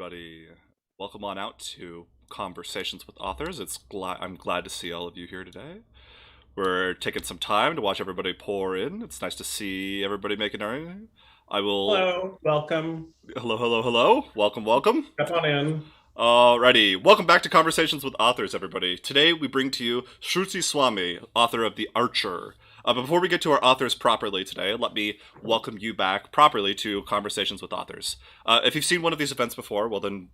everybody. Welcome on out to Conversations with Authors. I'm glad to see all of you here today. We're taking some time to watch everybody pour in. It's nice to see everybody making our. I will. Hello, welcome. Hello. Welcome. Step on in. Alrighty, welcome back to Conversations with Authors, everybody. Today we bring to you Shruti Swamy, author of The Archer. But before we get to our authors properly today, let me welcome you back properly to Conversations with Authors. If you've seen one of these events before, welcome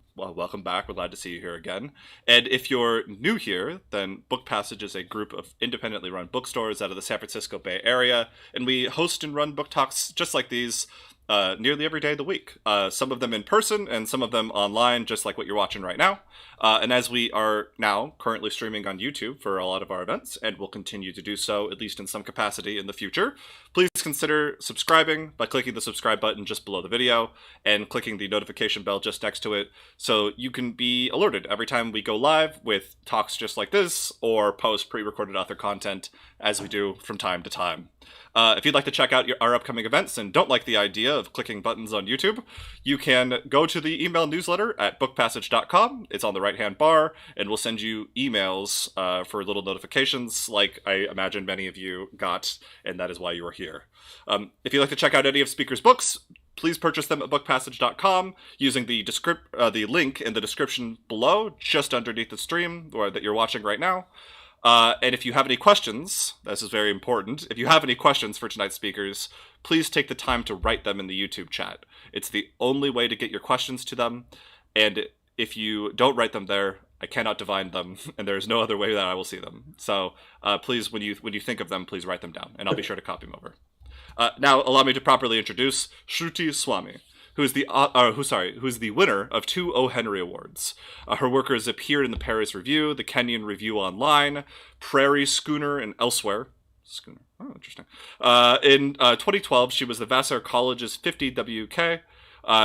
back. We're glad to see you here again. And if you're new here, then Book Passage is a group of independently run bookstores out of the San Francisco Bay Area, and we host and run book talks just like these nearly every day of the week. Some of them in person and some of them online, just like what you're watching right now. And as we are now currently streaming on YouTube for a lot of our events, and will continue to do so, at least in some capacity in the future, please consider subscribing by clicking the subscribe button just below the video and clicking the notification bell just next to it so you can be alerted every time we go live with talks just like this or post pre-recorded author content as we do from time to time. If you'd like to check out our upcoming events and don't like the idea of clicking buttons on YouTube, you can go to the email newsletter at bookpassage.com. It's on the right-hand bar, and we'll send you emails for little notifications like I imagine many of you got, and that is why you are here. If you'd like to check out any of speakers' books, please purchase them at bookpassage.com using the link in the description below, just underneath the stream or that you're watching right now. And if you have any questions, this is very important, if you have any questions for tonight's speakers, please take the time to write them in the YouTube chat. It's the only way to get your questions to them, and if you don't write them there, I cannot divine them, and there's no other way that I will see them. So please, when you think of them, please write them down, and I'll be sure to copy them over. Now, allow me to properly introduce Shruti Swamy, who is the winner of 2 O. Henry Awards. Her work has appeared in the Paris Review, the Kenyan Review Online, Prairie Schooner, and elsewhere. Schooner. Oh, interesting. In 2012, she was the Vassar College's 50 WK.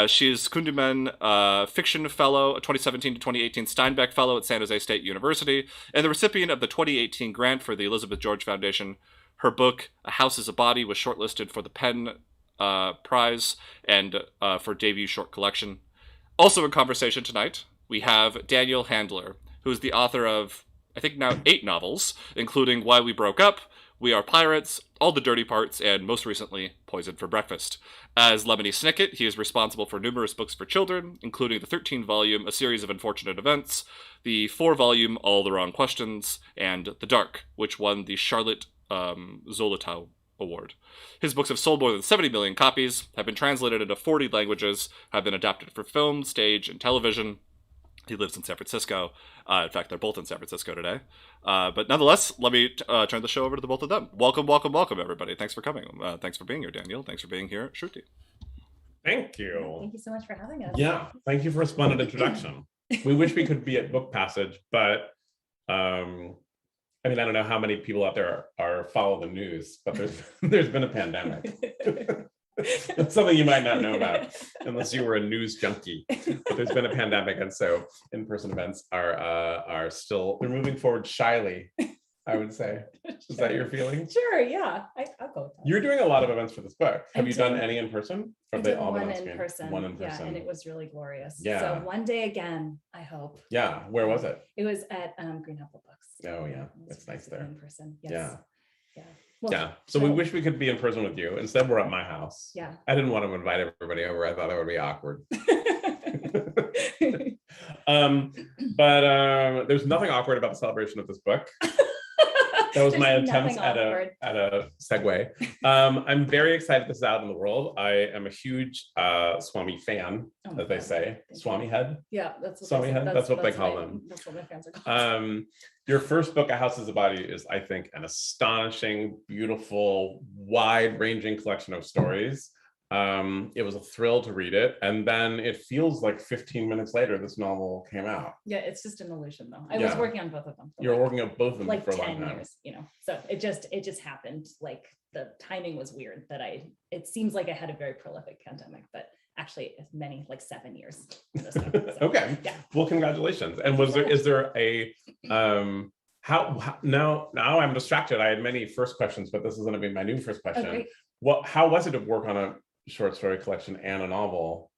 She is Kundiman Fiction Fellow, a 2017 to 2018 Steinbeck Fellow at San Jose State University, and the recipient of the 2018 grant for the Elizabeth George Foundation. Her book, A House is a Body, was shortlisted for the PEN Prize and for debut short collection. Also in conversation tonight, we have Daniel Handler, who is the author of, I think now 8 novels, including Why We Broke Up, We Are Pirates, All the Dirty Parts, and most recently, Poison for Breakfast. As Lemony Snicket, he is responsible for numerous books for children, including the 13-volume A Series of Unfortunate Events, the 4-volume All the Wrong Questions, and The Dark, which won the Charlotte Zolotow Award. His books have sold more than 70 million copies, have been translated into 40 languages, have been adapted for film, stage, and television. He lives in San Francisco. In fact, they're both in San Francisco today. But nonetheless, let me turn the show over to the both of them. Welcome, everybody. Thanks for coming. Thanks for being here, Daniel. Thanks for being here, Shruti. Thank you. Thank you so much for having us. Yeah, thank you for a splendid introduction. We wish we could be at Book Passage, but I don't know how many people out there are follow the news, but there's been a pandemic. That's something you might not know about unless you were a news junkie. But there's been a pandemic, and so in-person events are still, they're moving forward shyly, I would say. Is that your feeling? Sure, yeah. I'll go with that. You're doing a lot of events for this book. Have you done any in person? Or have they all been one on in screen? person. One in person. Yeah, and it was really glorious. Yeah. So one day again, I hope. Yeah. Where was it? It was at Green Apple Books. Oh yeah, It was it's nice basically there. In person. Yes. Yeah. Yeah. Well, Yeah. So we wish we could be in person with you. Instead, we're at my house. Yeah. I didn't want to invite everybody over. I thought that would be awkward. But there's nothing awkward about the celebration of this book. That was my attempt at a segue. I'm very excited this is out in the world. I am a huge Swamy fan, as they say. Swamy head? Yeah, that's what Swamy head? That's what they call them. That's what my fans are called. Your first book, A House is a Body, is, I think, an astonishing, beautiful, wide-ranging collection of stories. It was a thrill to read it, and then it feels like 15 minutes later this novel came out. Yeah, it's just an illusion though. I was working on both of them. You're working on both of them like for a 10 long time. years, so it just happened. Like the timing was weird that it seems like I had a very prolific pandemic, but actually it's many, like 7 years. So, okay. Yeah. Well, congratulations. And is there a how now I'm distracted. I had many first questions, but this is going to be my new first question. Okay. How was it to work on a short story collection and a novel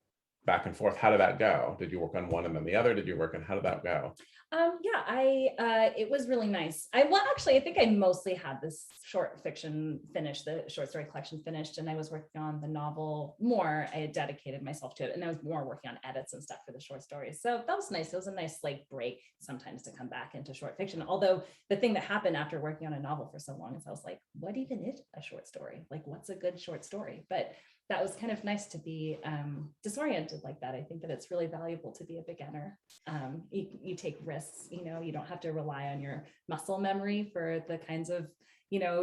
back and forth. How did that go? Did you work on one and then the other? Did you work on, how did that go? It was really nice. I think I mostly had this short fiction finished, the short story collection finished, and I was working on the novel more. I had dedicated myself to it, and I was more working on edits and stuff for the short stories. So that was nice. It was a nice like break sometimes to come back into short fiction. Although the thing that happened after working on a novel for so long is I was like, what even is a short story? Like, what's a good short story? But that was kind of nice to be disoriented like that. I think that it's really valuable to be a beginner. You take risks, you don't have to rely on your muscle memory for the kinds of,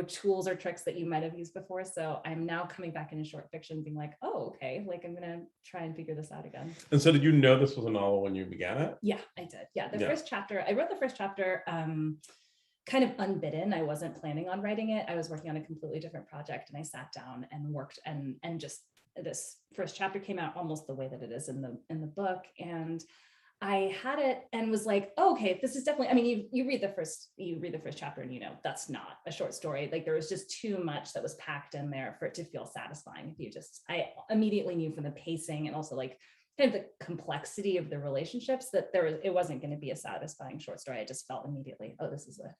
tools or tricks that you might have used before. So I'm now coming back into short fiction being like, oh, okay, like I'm going to try and figure this out again. And so did you know this was a novel when you began it? Yeah, I did. Yeah, first chapter, I wrote the first chapter kind of unbidden. I wasn't planning on writing it. I was working on a completely different project, and I sat down and worked, and just this first chapter came out almost the way that it is in the book. And I had it and was like, oh, okay, this is definitely, I mean, you read the first chapter and that's not a short story. Like there was just too much that was packed in there for it to feel satisfying. I immediately knew from the pacing and also like kind of the complexity of the relationships that it wasn't going to be a satisfying short story. I just felt immediately, oh, this is a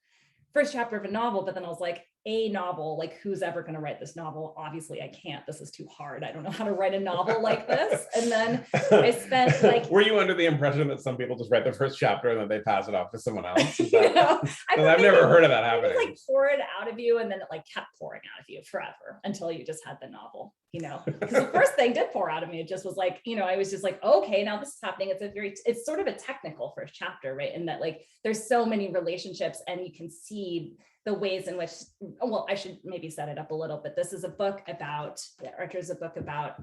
first chapter of a novel. But then I was like, a novel, like who's ever going to write this novel? Obviously I can't. This is too hard. I don't know how to write a novel like this. And then I spent like, were you under the impression that some people just write the first chapter and then they pass it off to someone else? I've never heard of that happening. Like pour it out of you, and then it like kept pouring out of you forever until you just had the novel, because the first thing did pour out of me. It just was like, I was just like, okay, now this is happening. It's sort of a technical first chapter, right? And that like there's so many relationships, and you can see the ways in which, well, I should maybe set it up a little bit. This is a book about, The Archer is a book about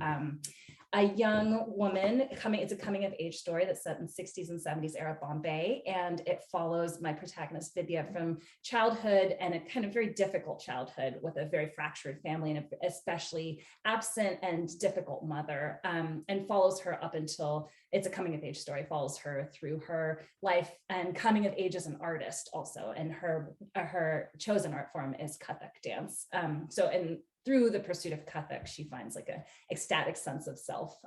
a young woman it's a coming of age story that's set in 60s and 70s era Bombay. And it follows my protagonist Vidya from childhood, and a kind of very difficult childhood with a very fractured family and especially absent and difficult mother, and follows her up until it's a coming of age story, follows her through her life and coming of age as an artist also. And her chosen art form is Kathak dance. And through the pursuit of Kathak, she finds like a ecstatic sense of self.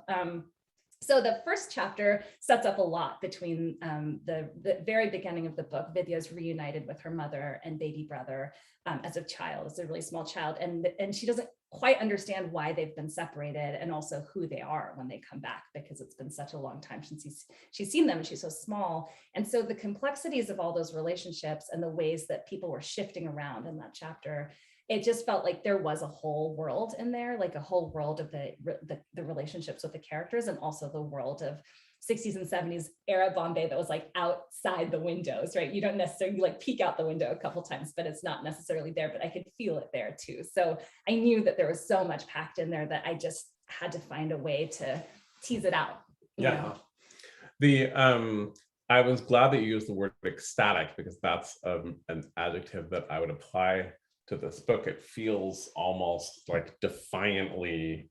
So the first chapter sets up a lot between the very beginning of the book. Vidya's reunited with her mother and baby brother as a child, as a really small child. And she doesn't quite understand why they've been separated, and also who they are when they come back, because it's been such a long time since she's seen them, and she's so small. And so the complexities of all those relationships and the ways that people were shifting around in that chapter, it just felt like there was a whole world in there, like a whole world of the relationships with the characters, and also the world of 60s and 70s era Bombay that was like outside the windows, right? You don't necessarily like peek out the window a couple times, but it's not necessarily there, but I could feel it there too. So I knew that there was so much packed in there that I just had to find a way to tease it out. Yeah. I was glad that you used the word ecstatic, because that's an adjective that I would apply to this book. It feels almost like defiantly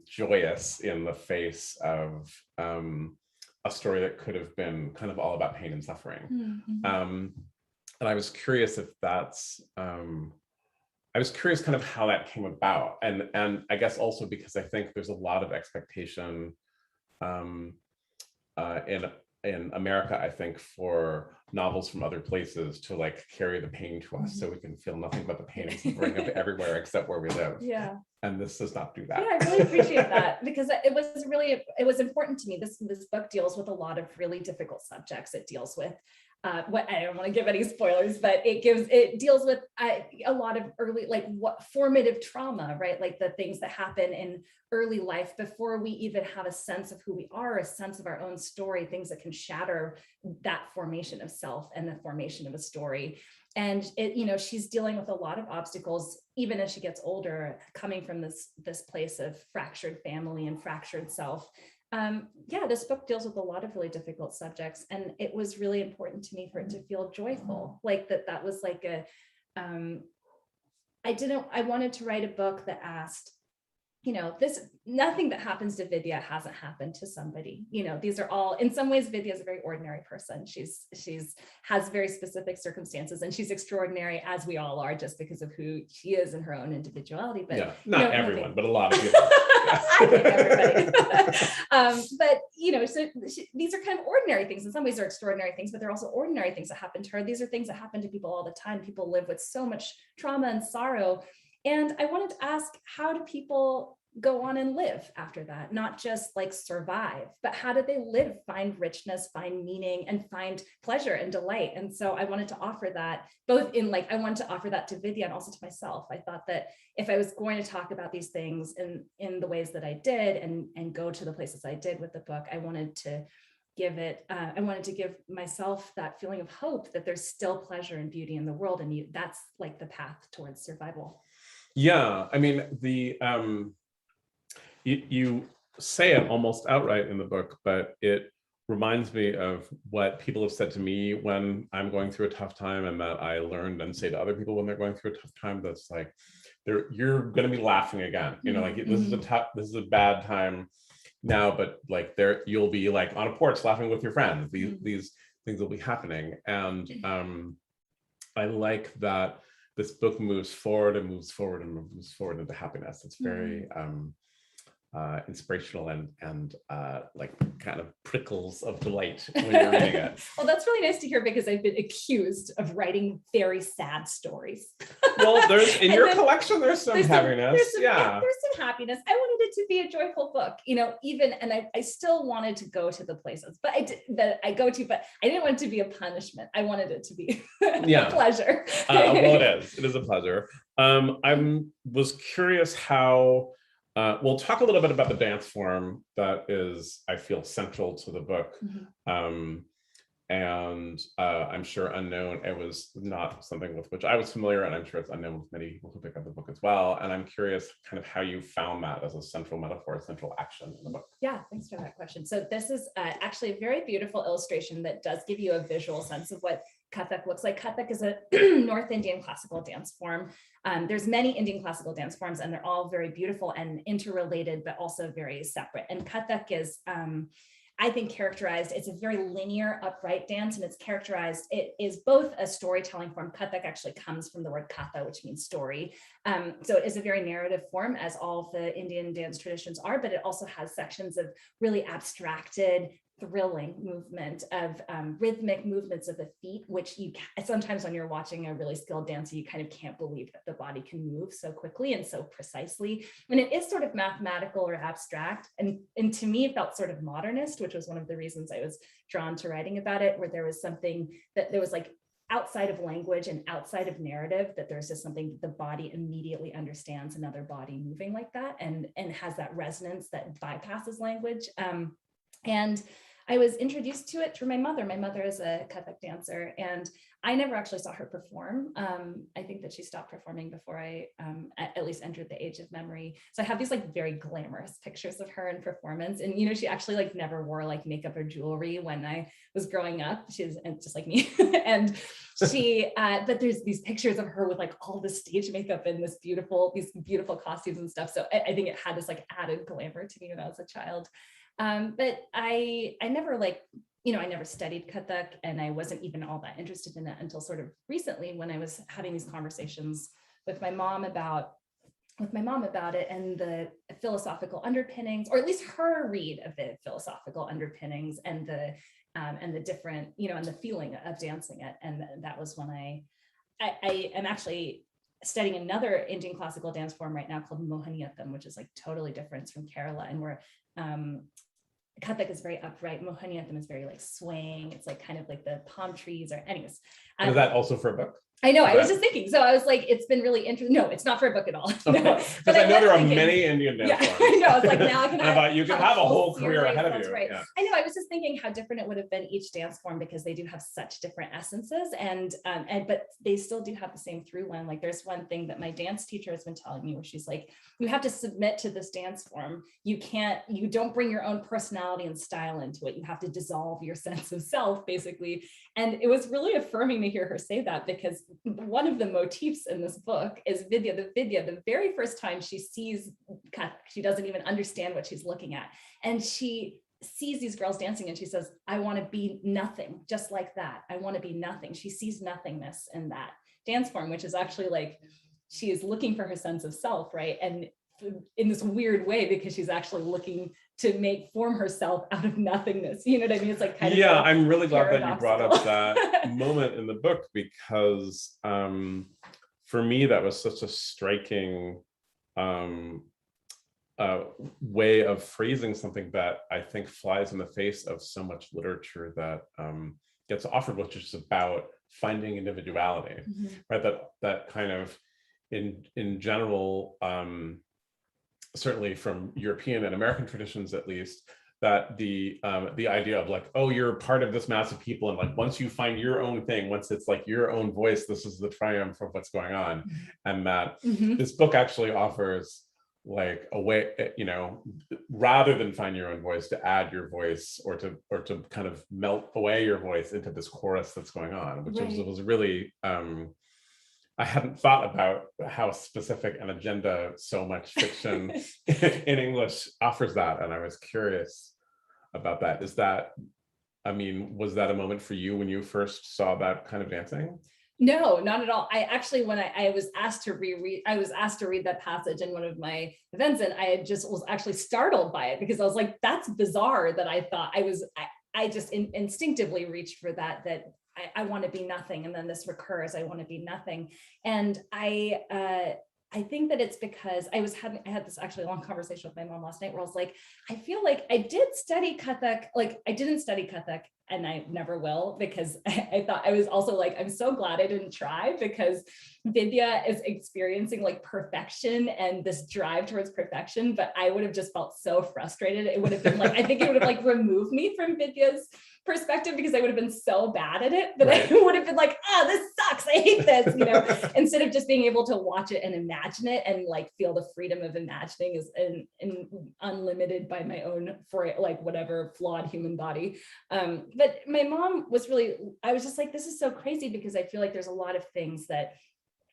joyous in the face of a story that could have been kind of all about pain and suffering. Mm-hmm. And I was curious if that's, I was curious kind of how that came about. And I guess also because I think there's a lot of expectation in America, I think, for novels from other places to like carry the pain to us, so we can feel nothing but the pain and suffering of everywhere except where we live. Yeah. And this does not do that. Yeah, I really appreciate that, because it was important to me. This book deals with a lot of really difficult subjects. It deals with what, I don't want to give any spoilers, but it deals with a lot of early, like what formative trauma, right? Like the things that happen in early life before we even have a sense of who we are, a sense of our own story, things that can shatter that formation of self and the formation of a story. And she's dealing with a lot of obstacles, even as she gets older, coming from this place of fractured family and fractured self. This book deals with a lot of really difficult subjects, and it was really important to me for it to feel joyful, like that was like I wanted to write a book that asked, nothing that happens to Vidya hasn't happened to somebody. These are all, in some ways, Vidya is a very ordinary person. She's has very specific circumstances, and she's extraordinary, as we all are, just because of who she is and her own individuality. But yeah, not everyone, but a lot of people. I think everybody. These are kind of ordinary things. In some ways, they're extraordinary things, but they're also ordinary things that happen to her. These are things that happen to people all the time. People live with so much trauma and sorrow. And I wanted to ask, how do people go on and live after that? Not just like survive, but how do they live, find richness, find meaning, and find pleasure and delight? And so I wanted to offer that I wanted to offer that to Vidya and also to myself. I thought that if I was going to talk about these things in the ways that I did and go to the places I did with the book, I wanted to give myself that feeling of hope that there's still pleasure and beauty in the world. And that's like the path towards survival. Yeah, I mean, you say it almost outright in the book, but it reminds me of what people have said to me when I'm going through a tough time, and that I learned and say to other people when they're going through a tough time. That's like, you're going to be laughing again. Like this is a bad time now, but like you'll be like on a porch laughing with your friends. These things will be happening, and I like that this book moves forward and moves forward and moves forward into happiness. It's very inspirational and like kind of prickles of delight when you're reading it. Well, that's really nice to hear, because I've been accused of writing very sad stories. Well, there's in your collection, there's some happiness. There's some happiness. I wanted it to be a joyful book, and I still wanted to go to the places, but I didn't want it to be a punishment. I wanted it to be a pleasure. Well, it is a pleasure. I was curious how. We'll talk a little bit about the dance form that is, I feel, central to the book. And I'm sure unknown, it was not something with which I was familiar, and I'm sure it's unknown with many people who pick up the book as well. And I'm curious kind of how you found that as a central metaphor, central action in the book. Yeah, thanks for that question. So this is actually a very beautiful illustration that does give you a visual sense of what Kathak looks like. Kathak is a North Indian classical dance form. There's many Indian classical dance forms, and they're all very beautiful and interrelated, but also very separate. And Kathak is, I think, characterized, it's a very linear, upright dance, and it is both a storytelling form. Kathak actually comes from the word katha, which means story. So it is a very narrative form, as all the Indian dance traditions are, but it also has sections of really abstracted, thrilling movement of rhythmic movements of the feet, which you sometimes when you're watching a really skilled dancer, you kind of can't believe that the body can move so quickly and so precisely. And it is sort of mathematical or abstract. And to me, it felt sort of modernist, which was one of the reasons I was drawn to writing about it, where there was something that there was like outside of language and outside of narrative, that there's just something that the body immediately understands another body moving like that, and has that resonance that bypasses language. And I was introduced to it through my mother. My mother is a Kathak dancer, and I never actually saw her perform. I think that she stopped performing before I at least entered the age of memory. So I have these like very glamorous pictures of her in performance. And, she actually like never wore like makeup or jewelry when I was growing up. She's just like me. And but there's these pictures of her with like all the stage makeup and these beautiful costumes and stuff. So I think it had this like added glamour to me when I was a child. But I never I never studied Kathak, and I wasn't even all that interested in it until sort of recently, when I was having these conversations with my mom about it and the philosophical underpinnings, or at least her read of the philosophical underpinnings and the different, and the feeling of dancing it. And that was when I am actually studying another Indian classical dance form right now called Mohaniyattam, which is like totally different from Kerala, and where Kathak is very upright. Mohaniyattam is very like swaying. It's like kind of like the palm trees, or anyways. Is that also for a book? I know. I was just thinking. So I was like, it's been really interesting. No, it's not for a book at all. Okay. No. Because I know there are many Indian dance forms. I know. I was like, now I can have, you can have a whole career ahead of That's you. right. Yeah. I know. I was just thinking how different it would have been each dance form, because they do have such different essences, but they still do have the same through line. Like there's one thing that my dance teacher has been telling me, where she's like, you have to submit to this dance form. You don't bring your own personality and style into it. You have to dissolve your sense of self, basically. And it was really affirming to hear her say that, because one of the motifs in this book is Vidya. The very first time she sees Kathak, she doesn't even understand what she's looking at. And she sees these girls dancing and she says, I want to be nothing, just like that. I want to be nothing. She sees nothingness in that dance form, which is actually like, she is looking for her sense of self, right? And in this weird way, because she's actually looking to form herself out of nothingness. You know what I mean? It's like kind of yeah. like I'm really glad that you brought up paradoxical. that moment in the book, because for me that was such a striking way of phrasing something that I think flies in the face of so much literature that gets offered, which is about finding individuality, right? That kind of in general, certainly from European and American traditions at least, that the idea of like, oh, you're part of this mass of people, and like once you find your own thing, once it's like your own voice, this is the triumph of what's going on. And that this book actually offers like a way, you know, rather than find your own voice, to add your voice or to kind of melt away your voice into this chorus that's going on, which was really I hadn't thought about how specific an agenda so much fiction in English offers that, and I was curious about that. Is that, I mean, was that a moment for you when you first saw that kind of dancing? No, not at all. I actually, when I was asked to read that passage in one of my events, and I just was actually startled by it, because I was like, that's bizarre that I thought I just instinctively reached for that I want to be nothing. And then this recurs, I want to be nothing. And I think that it's because I had this actually long conversation with my mom last night where I was like, I feel like I did study Kathak, like I didn't study Kathak, and I never will, because I thought, I was also like, I'm so glad I didn't try, because Vidya is experiencing like perfection and this drive towards perfection, but I would have just felt so frustrated. It would have been like, I think it would have like removed me from Vidya's perspective, because I would have been so bad at it that I would have been like, oh, this sucks, I hate this, you know, instead of just being able to watch it and imagine it and like feel the freedom of imagining is unlimited by my own, for like whatever flawed human body. But my mom was really, I was just like, this is so crazy, because I feel like there's a lot of things that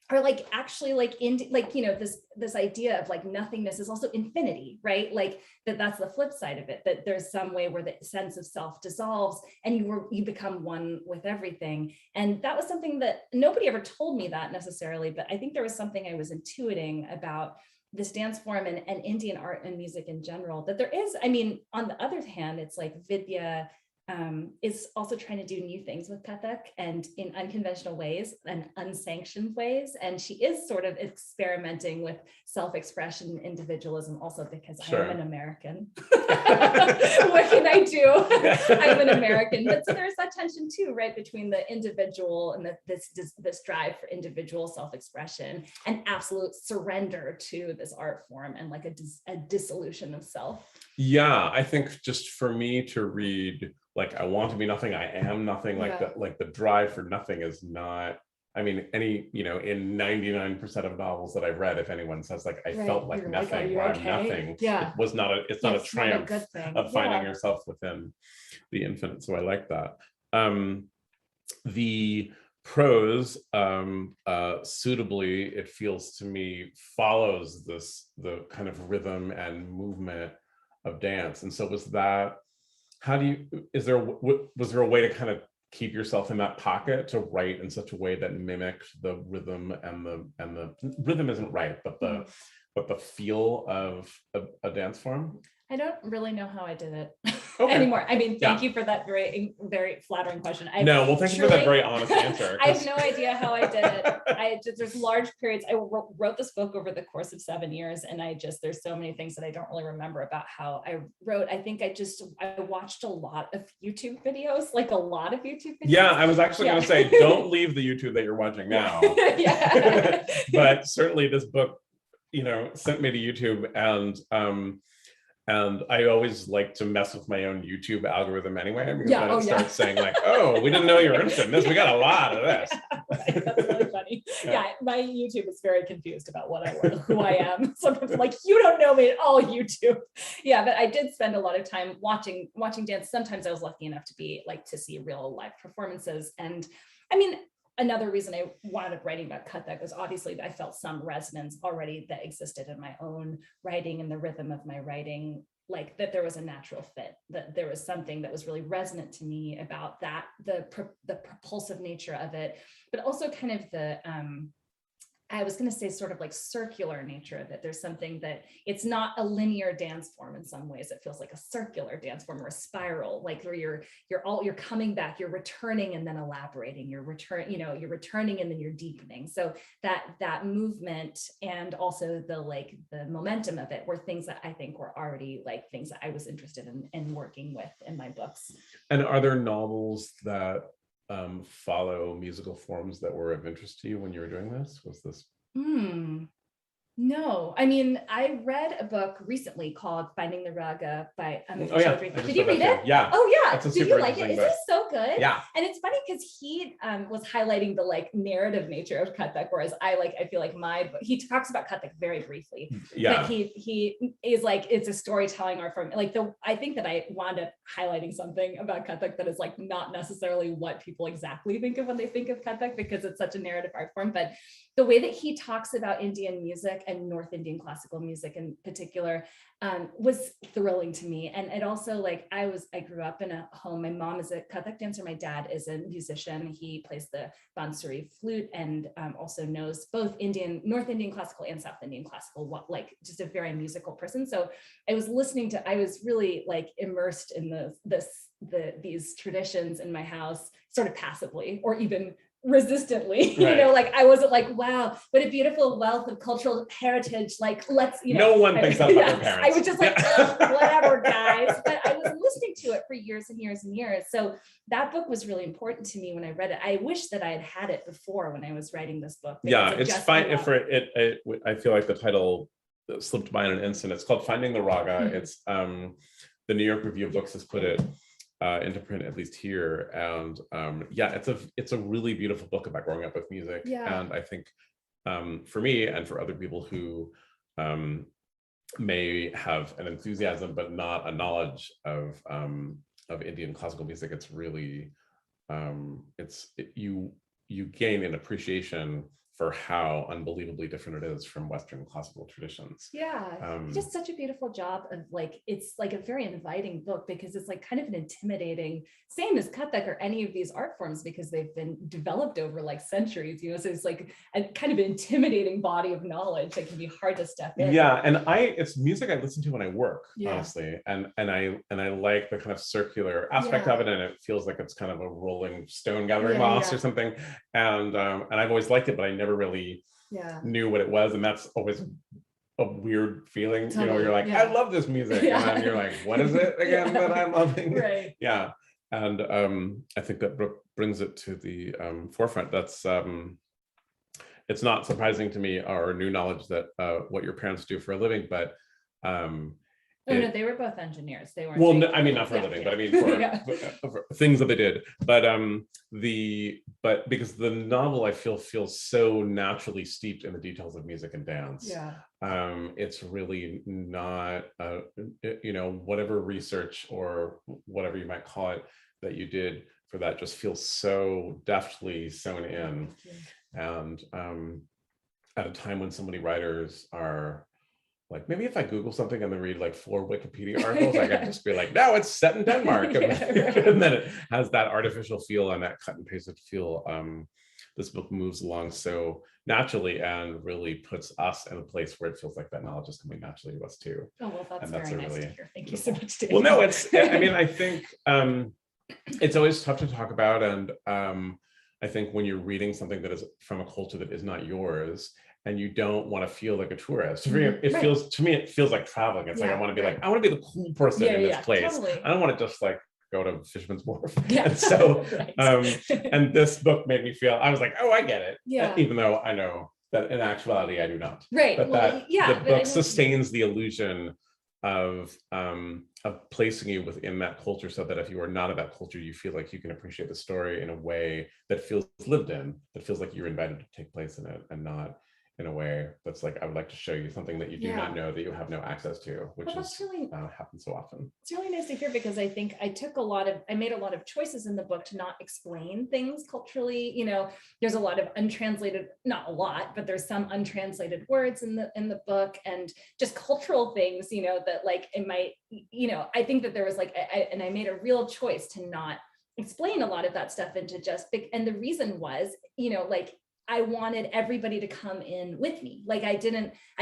are like actually like in like, you know, this idea of like nothingness is also infinity, right? Like that's the flip side of it, that there's some way where the sense of self dissolves and you become one with everything. And that was something that nobody ever told me that necessarily, but I think there was something I was intuiting about this dance form and Indian art and music in general, that there is, I mean, on the other hand, it's like Vidya is also trying to do new things with Kathak, and in unconventional ways and unsanctioned ways. And she is sort of experimenting with self-expression and individualism also, because I am an American. What can I do? I'm an American. But so there's that tension too, right, between the individual and this drive for individual self-expression and absolute surrender to this art form, and like a dissolution of self. Yeah, I think just for me to read, like, I want to be nothing, I am nothing, like that, like the drive for nothing is not, I mean, any, you know, in 99% of novels that I've read, if anyone says like, I felt like nothing, or I'm nothing, it was not it's not a triumph of finding yourself within the infinite. So I like that. The prose suitably, it feels to me, follows the kind of rhythm and movement of dance. And so was that, was there a way to kind of keep yourself in that pocket to write in such a way that mimicked the rhythm and the rhythm isn't right, but the feel of a dance form? I don't really know how I did it anymore. I mean, thank you for that very, very flattering question. Thank you for that very honest answer. I have no idea how I did it. There's large periods. I wrote this book over the course of 7 years, and there's so many things that I don't really remember about how I wrote. I think I watched a lot of YouTube videos, like a lot of YouTube videos. Yeah, I was actually going to say, don't leave the YouTube that you're watching now. But certainly this book, you know, sent me to YouTube, and I always like to mess with my own YouTube algorithm anyway, because then it starts saying like, oh, we didn't know you were interested in this. We got a lot of this. That's really funny. Yeah, my YouTube is very confused about who I am. Sometimes I'm like, you don't know me at all, YouTube. Yeah, but I did spend a lot of time watching dance. Sometimes I was lucky enough to see real live performances. And I mean, another reason I wound up writing about Kathak was obviously I felt some resonance already that existed in my own writing and the rhythm of my writing, like that there was a natural fit, that there was something that was really resonant to me about that, the propulsive nature of it, but also kind of the, I was going to say sort of like circular nature of it. There's something that it's not a linear dance form in some ways. It feels like a circular dance form or a spiral, like where you're coming back, you're returning and then elaborating, you're returning and then you're deepening. So that movement and also the momentum of it were things that I think were already like things that I was interested in working with in my books. And are there novels that follow musical forms that were of interest to you when you were doing this? Was this? No, I mean, I read a book recently called Finding the Raga by Oh yeah, Did you read it? Yeah. Oh yeah. Did you like it? Is it so good? Yeah. And it's funny because he was highlighting the like narrative nature of Kathak, whereas I feel like he talks about Kathak very briefly. Yeah. But he is like, it's a storytelling art form. Like I think that I wound up highlighting something about Kathak that is like not necessarily what people exactly think of when they think of Kathak, because it's such a narrative art form. But the way that he talks about Indian music and North Indian classical music in particular was thrilling to me. And it also, like, I grew up in a home, my mom is a Kathak dancer, my dad is a musician. He plays the bansuri flute and also knows both North Indian classical and South Indian classical, like just a very musical person. So I was really like immersed in these traditions in my house, sort of passively or even resistantly, right. Like I wasn't like, wow, what a beautiful wealth of cultural heritage. Like, let's, no one thinks that about their parents. I was just like, whatever, guys. But I was listening to it for years and years and years. So that book was really important to me when I read it. I wish that I had it before when I was writing this book. Yeah, it's fine. I feel like the title slipped by in an instant. It's called Finding the Raga. It's the New York Review of Books has put it into print, at least here, and it's a really beautiful book about growing up with music. And I think for me and for other people who may have an enthusiasm but not a knowledge of Indian classical music, it's really you gain an appreciation for how unbelievably different it is from Western classical traditions. He does such a beautiful job of like, it's like a very inviting book because it's like kind of an intimidating, same as Kathak or any of these art forms, because they've been developed over like centuries, so it's like a kind of intimidating body of knowledge that can be hard to step in. Yeah, and it's music I listen to when I work, honestly, and I like the kind of circular aspect of it, and it feels like it's kind of a rolling stone gathering moss or something, and I've always liked it, but I never really knew what it was, and that's always a weird feeling. You're like, I love this music, and then you're like, what is it again that I'm loving? Right. Yeah, and I think that brings it to the forefront. That's it's not surprising to me, or new knowledge, that what your parents do for a living, but no, they were both engineers. They weren't. Well, I mean, not for a living, but I mean for things that they did. But but because the novel, I feel, feels so naturally steeped in the details of music and dance. It's really not, whatever research or whatever you might call it that you did for that just feels so deftly sewn in. And at a time when so many writers are like, maybe if I Google something and then read like 4 Wikipedia articles, I could just be like, no, it's set in Denmark. And then it has that artificial feel and that cut and pasted feel. This book moves along so naturally and really puts us in a place where it feels like that knowledge is coming naturally to us too. Oh, well, that's very nice to hear. Thank you so much, David. Well, no, I think it's always tough to talk about. And I think when you're reading something that is from a culture that is not yours, and you don't want to feel like a tourist. To me, it feels like traveling. It's like, I want to be like, I want to be the cool person in this place. Totally. I don't want to just like go to Fisherman's Wharf. And so, and this book made me feel, I was like, oh, I get it. Even though I know that in actuality, I do not. But the book sustains the illusion of placing you within that culture, so that if you are not of that culture, you feel like you can appreciate the story in a way that feels lived in, that feels like you're invited to take place in it, and not in a way that's like, I would like to show you something that you do not know, that you have no access to, which is really happens so often. It's really nice to hear, because I think I made a lot of choices in the book to not explain things culturally. You know, there's a lot of untranslated, not a lot, but there's some untranslated words in the book, and just cultural things, you know, that like it might, you know, I think that there was like, and I made a real choice to not explain a lot of that stuff, and to just, and the reason was, you know, like I wanted everybody to come in with me. Like I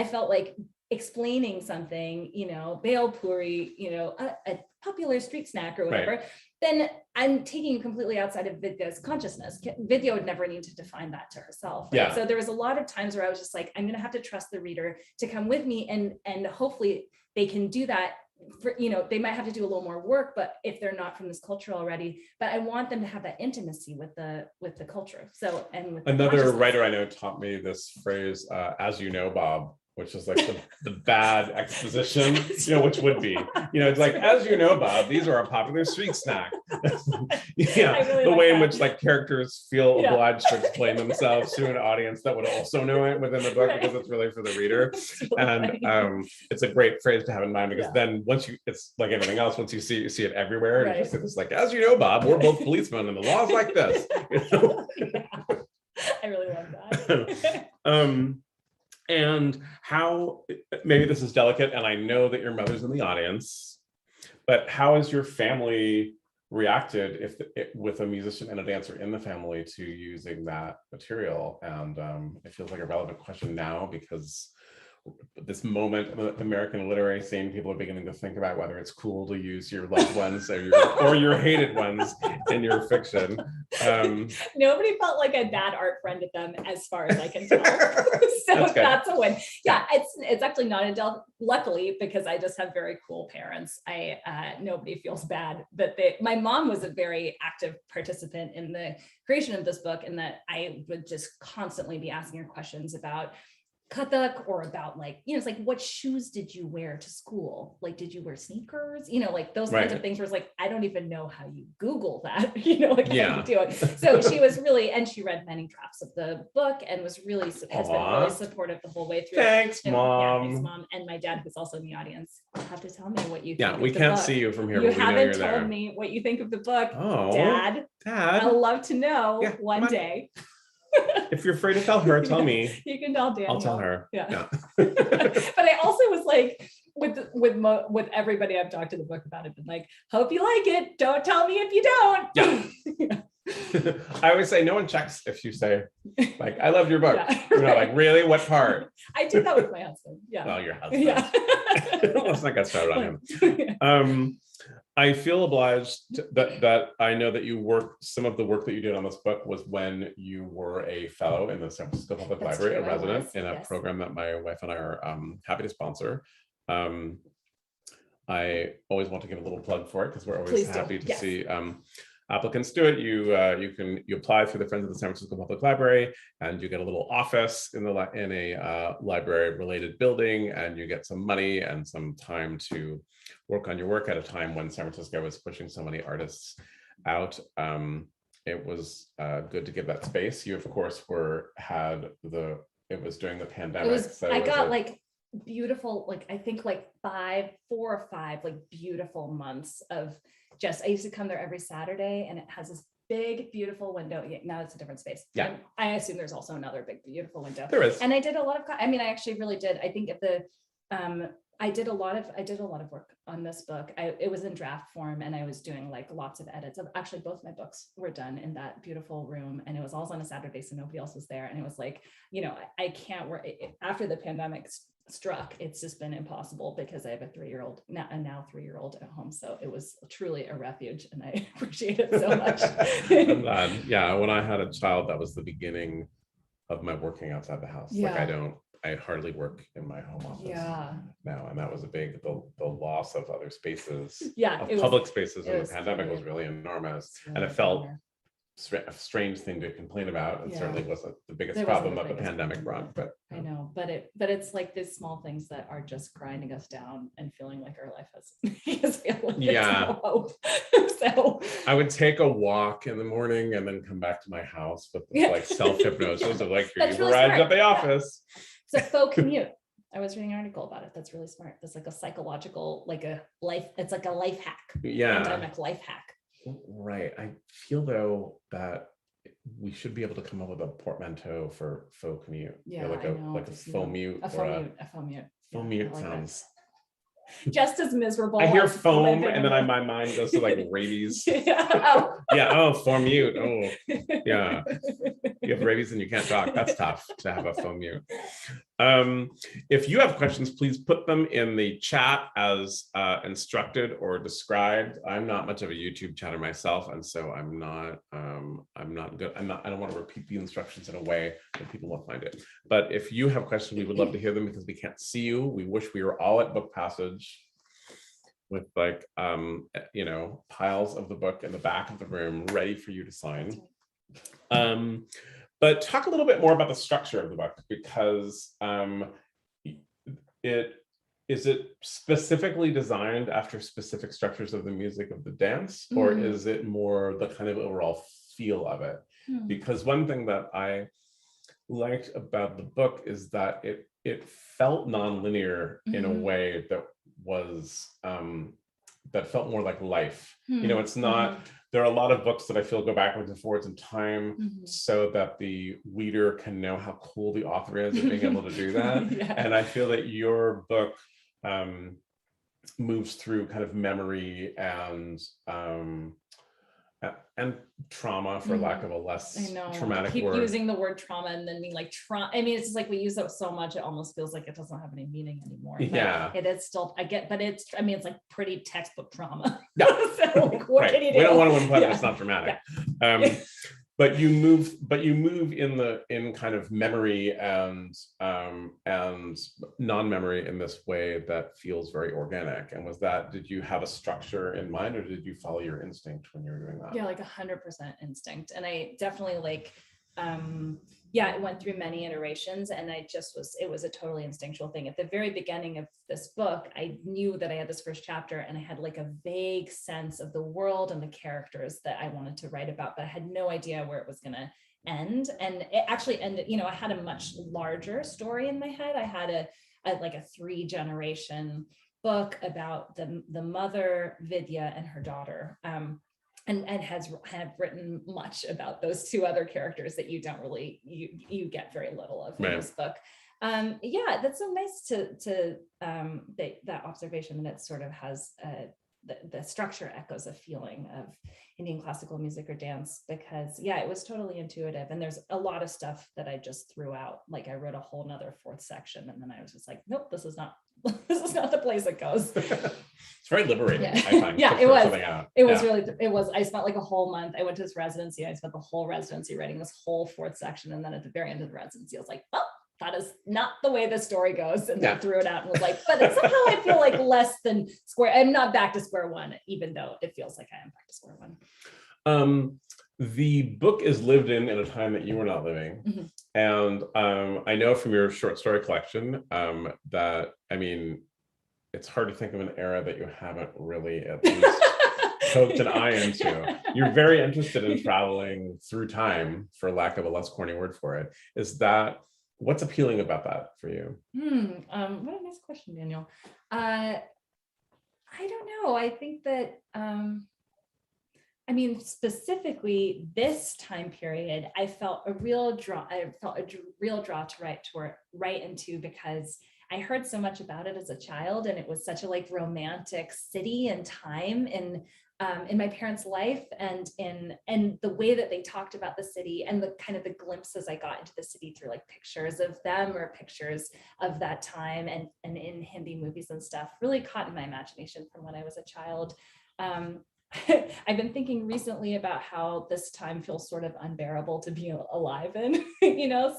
felt like explaining something, you know, bale puri, you know, a popular street snack or whatever, then I'm taking completely outside of Vidya's consciousness. Vidya would never need to define that to herself. Right? Yeah. So there was a lot of times where I was just like, I'm going to have to trust the reader to come with me, and hopefully they can do that. For, you know, they might have to do a little more work, but if they're not from this culture already, but I want them to have that intimacy with the culture. So, and with another writer I know taught me this phrase, as you know, Bob, which is like the bad exposition, you know, which would be, you know, it's like, as you know, Bob, these are a popular street snack. Yeah, really the way in which like characters feel obliged to explain themselves to an audience that would also know it within the book, because it's really for the reader. And it's a great phrase to have in mind, because then once you, it's like anything else, once you see it everywhere, and you just it's like, as you know, Bob, we're both policemen and the law's like this. You know? I really love that. And how, maybe this is delicate, and I know that your mother's in the audience, but how has your family reacted with a musician and a dancer in the family to using that material? And it feels like a relevant question now, because this moment in the American literary scene, people are beginning to think about whether it's cool to use your loved ones or your hated ones in your fiction. Nobody felt like a bad art friend at them, as far as I can tell. So that's a win. Yeah, it's actually not a luckily, because I just have very cool parents. Nobody feels bad, but my mom was a very active participant in the creation of this book, and that I would just constantly be asking her questions about Kathak, or about like, you know, it's like, what shoes did you wear to school? Like, did you wear sneakers? You know, like those kinds of things where it's like, I don't even know how you Google that, you know, like how you do it. So she was really, and she read many drafts of the book and has been really supportive the whole way through. Thanks, Mom. Yeah, thanks, Mom. And my dad, who's also in the audience, you'll have to tell me what you think. Yeah, we can't see you from here. You haven't told me what you think of the book. Oh, Dad. I'd love to know one day. If you're afraid to tell her, tell me. You can tell Daniel. I'll tell her. Yeah. But I also was like, with everybody I've talked to the book about it, been like, hope you like it. Don't tell me if you don't. Yeah. I always say, no one checks if you say, like, I loved your book. Yeah. You know, like, really? What part? I do that with my husband. Yeah. Well, your husband. Yeah. Let's not get started on him. I feel obliged that I know that some of the work that you did on this book was when you were a fellow in the San Francisco Public Library, a resident in a program that my wife and I are happy to sponsor. I always want to give a little plug for it, because we're always happy to see applicants do it. You apply through the Friends of the San Francisco Public Library, and you get a little office in a library related building, and you get some money and some time to work on your work at a time when San Francisco was pushing so many artists out. It was good to give that space. You, of course, it was during the pandemic. I got like beautiful, like I think like 4 or 5 like beautiful months of just, I used to come there every Saturday, and it has this big, beautiful window. Now it's a different space. Yeah. And I assume there's also another big, beautiful window. There is. And I did a lot of, I actually really did. I think I did a lot of work on this book. It was in draft form, and I was doing like lots of edits. Actually, both my books were done in that beautiful room, and it was also on a Saturday, so nobody else was there. And it was like, you know, I can't work after the pandemic struck. It's just been impossible, because I have a 3-year-old now, a now 3-year-old at home. So it was truly a refuge, and I appreciate it so much. I'm glad. Yeah, when I had a child, that was the beginning of my working outside the house. Yeah. Like I hardly work in my home office now, and that was the loss of other spaces, public spaces in the pandemic was really enormous, and it felt strange thing to complain about. It certainly wasn't the biggest There wasn't problem the that the biggest pandemic problem. brought, but I know, but it's like these small things that are just grinding us down and feeling like our life has making us feel like there's no hope. So I would take a walk in the morning and then come back to my house with like self-hypnosis of like, here you've really arrived smart. at the office. So faux commute. I was reading an article about it. That's really smart. That's like a psychological, like a life, it's like a life hack. Pandemic life hack. Right. I feel though that we should be able to come up with a portmanteau for faux commute. Yeah, like a faux mute. A faux mute. Faux mute sounds just as miserable. I hear foam and then my mind goes to like rabies. Faux mute. Oh, yeah. You have rabies and you can't talk. That's tough to have a faux mute. If you have questions, please put them in the chat as instructed or described. I'm not much of a YouTube chatter myself, and so I'm not good. I don't want to repeat the instructions in a way that people won't find it. But if you have questions, we would love to hear them because we can't see you. We wish we were all at Book Passage with like piles of the book in the back of the room ready for you to sign. But talk a little bit more about the structure of the book, because is it specifically designed after specific structures of the music of the dance, or is it more the kind of overall feel of it? Because one thing that I liked about the book is that it felt nonlinear in a way that was that felt more like life. It's not. There are a lot of books that I feel go backwards and forwards in time so that the reader can know how cool the author is at being able to do that. And I feel that your book moves through kind of memory and trauma, for lack of a less traumatic I keep word. using the word trauma and then mean like trauma. I mean, it's just like we use it so much, it almost feels like it doesn't have any meaning anymore. But it is still, it's like pretty textbook trauma. Yeah. So like, what can you do? We don't want to imply that it's not dramatic. But you move in kind of memory and non-memory in this way that feels very organic. And did you have a structure in mind, or did you follow your instinct when you were doing that? Yeah, like 100% instinct. And I definitely it went through many iterations, and it was a totally instinctual thing. At the very beginning of this book, I knew that I had this first chapter and I had like a vague sense of the world and the characters that I wanted to write about, but I had no idea where it was going to end. And it actually ended, I had a much larger story in my head. I had a 3-generation book about the mother, Vidya, and her daughter. And have written much about those 2 other characters that you don't really, you get very little of in this book. That's so nice to that observation, and it sort of has the structure echoes a feeling of Indian classical music or dance, because it was totally intuitive. And there's a lot of stuff that I just threw out. Like I wrote a whole nother 4th section, and then I was just like, nope, this is not the place it goes. It's very liberating. I find. It was really. I spent like a whole month. I went to this residency. I spent the whole residency writing this whole 4th section, and then at the very end of the residency, I was like, oh, that is not the way the story goes, and then threw it out and was like, but somehow I feel like less than square. I'm not back to square one, even though it feels like I am back to square one. The book is lived in a time that you were not living, and I know from your short story collection that, it's hard to think of an era that you haven't really at least poked an eye into. You're very interested in traveling through time, for lack of a less corny word for it. What's appealing about that for you? What a nice question, Daniel. I don't know. I think that, specifically this time period, I felt a real draw to write into, because I heard so much about it as a child, and it was such a romantic city and time in my parents' life, and the way that they talked about the city, and the kind of the glimpses I got into the city through pictures of them or pictures of that time and in Hindi movies and stuff, really caught in my imagination from when I was a child. I've been thinking recently about how this time feels sort of unbearable to be alive in,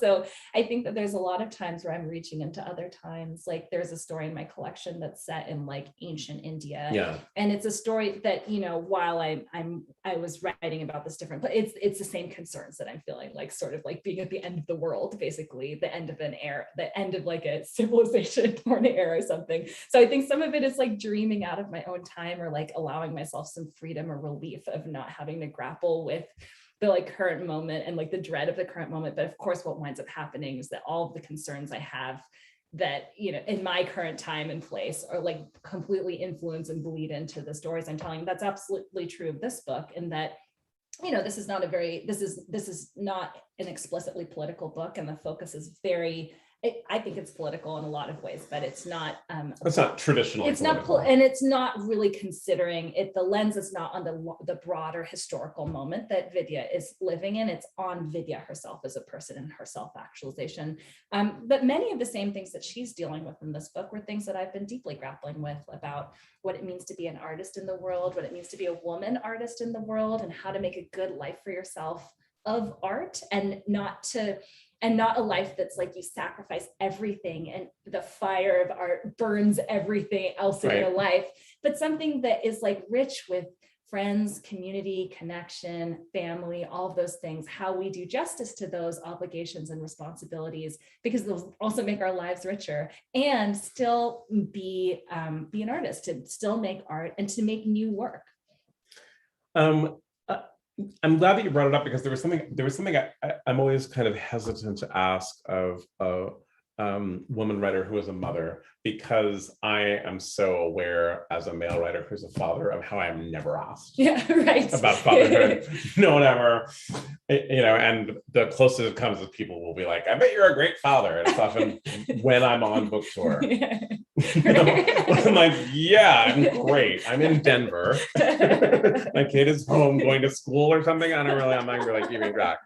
so I think that there's a lot of times where I'm reaching into other times. Like there's a story in my collection that's set in like ancient India. Yeah. And it's a story that, while I was writing about this different, but it's the same concerns that I'm feeling, like sort of like being at the end of the world, basically the end of an era, the end of like a civilization or an era or something. So I think some of it is like dreaming out of my own time, or like allowing myself some freedom or relief of not having to grapple with the like current moment and like the dread of the current moment. But of course, what winds up happening is that all of the concerns I have that, in my current time and place are like completely influence and bleed into the stories I'm telling. That's absolutely true of this book, in that this is not an explicitly political book, and the focus is I think it's political in a lot of ways, but it's not. It's not traditional. It's political. And it's not really considering it. The lens is not on the broader historical moment that Vidya is living in. It's on Vidya herself as a person and her self-actualization. But many of the same things that she's dealing with in this book were things that I've been deeply grappling with, about what it means to be an artist in the world, what it means to be a woman artist in the world, and how to make a good life for yourself of art, and not a life that's like you sacrifice everything and the fire of art burns everything else in your life, but something that is like rich with friends, community, connection, family, all of those things, how we do justice to those obligations and responsibilities, because those also make our lives richer, and still be an artist, to still make art and to make new work. I'm glad that you brought it up, because there was something I'm always kind of hesitant to ask of a woman writer who is a mother, because I am so aware as a male writer who's a father of how I am never asked about fatherhood. No one ever, and the closest it comes is people will be like, I bet you're a great father. And it's often when I'm on book tour. I'm like, yeah, I'm great. I'm in Denver. My kid is home going to school or something. I'm not really like keeping track.